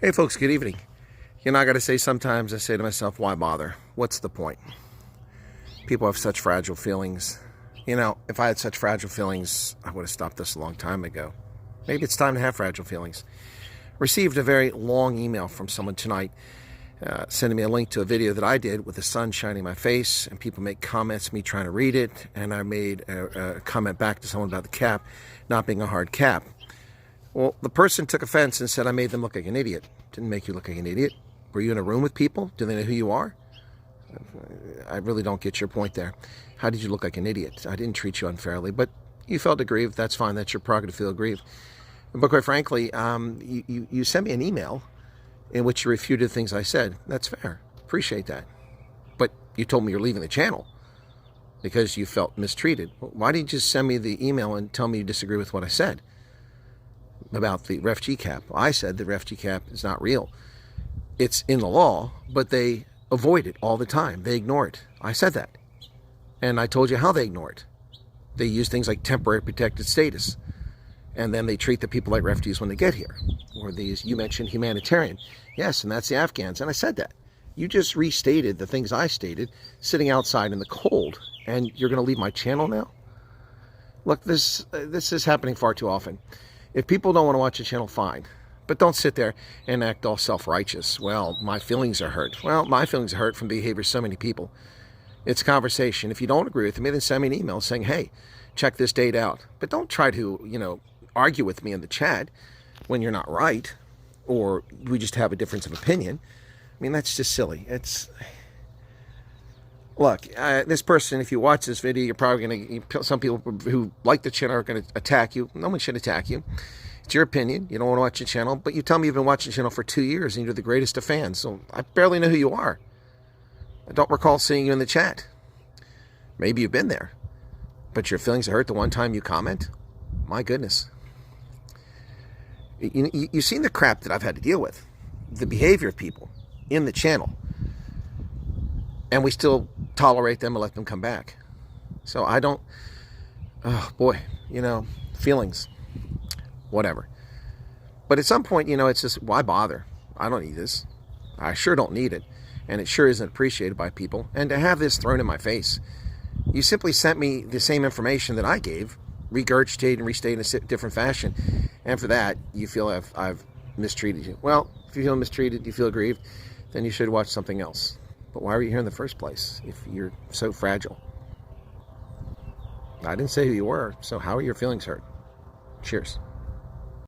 Hey folks, good evening. You know, I gotta say, sometimes I say to myself, why bother? What's the point? People have such fragile feelings. You know, if I had such fragile feelings, I would have stopped this a long time ago. Maybe it's time to have fragile feelings. Received a very long email from someone tonight, sending me a link to a video that I did with the sun shining in my face, and people make comments, me trying to read it, and I made a comment back to someone about the cap not being a hard cap. Well, the person took offense and said I made them look like an idiot. Didn't make you look like an idiot. Were you in a room with people? Do they know who you are? I really don't get your point there. How did you look like an idiot? I didn't treat you unfairly, but you felt aggrieved. That's fine. That's your prerogative to feel aggrieved. But quite frankly, you sent me an email in which you refuted things I said. That's fair. Appreciate that. But you told me you're leaving the channel because you felt mistreated. Why didn't you just send me the email and tell me you disagree with what I said about the Ref G cap? I said the Ref G cap is not real. It's in the law, but they avoid it all the time. They ignore it. I said that. And I told you how they ignore it. They use things like temporary protected status. And then they treat the people like refugees when they get here. Or these, you mentioned humanitarian. Yes, and that's the Afghans. And I said that. You just restated the things I stated, sitting outside in the cold. And you're going to leave my channel now? Look, this is happening far too often. If people don't want to watch the channel, fine. But don't sit there and act all self-righteous. Well, my feelings are hurt. Well, my feelings are hurt from the behavior of so many people. It's a conversation. If you don't agree with me, then send me an email saying, hey, check this date out. But don't try to, argue with me in the chat when you're not right, or we just have a difference of opinion. I mean, that's just silly. Look, this person, if you watch this video, you're probably going to, some people who like the channel are going to attack you. No one should attack you. It's your opinion. You don't want to watch the channel, but you tell me you've been watching the channel for 2 years and you're the greatest of fans. So I barely know who you are. I don't recall seeing you in the chat. Maybe you've been there, but your feelings are hurt the one time you comment? My goodness. You've seen the crap that I've had to deal with, the behavior of people in the channel, and we still tolerate them and let them come back. So I don't, oh boy, feelings, whatever. But at some point, it's just, why bother? I don't need this. I sure don't need it. And it sure isn't appreciated by people. And to have this thrown in my face, you simply sent me the same information that I gave, regurgitated and restated in a different fashion. And for that, you feel I've mistreated you. Well, if you feel mistreated, you feel aggrieved, then you should watch something else. But why were you here in the first place if you're so fragile? I didn't say who you were, so how are your feelings hurt? Cheers.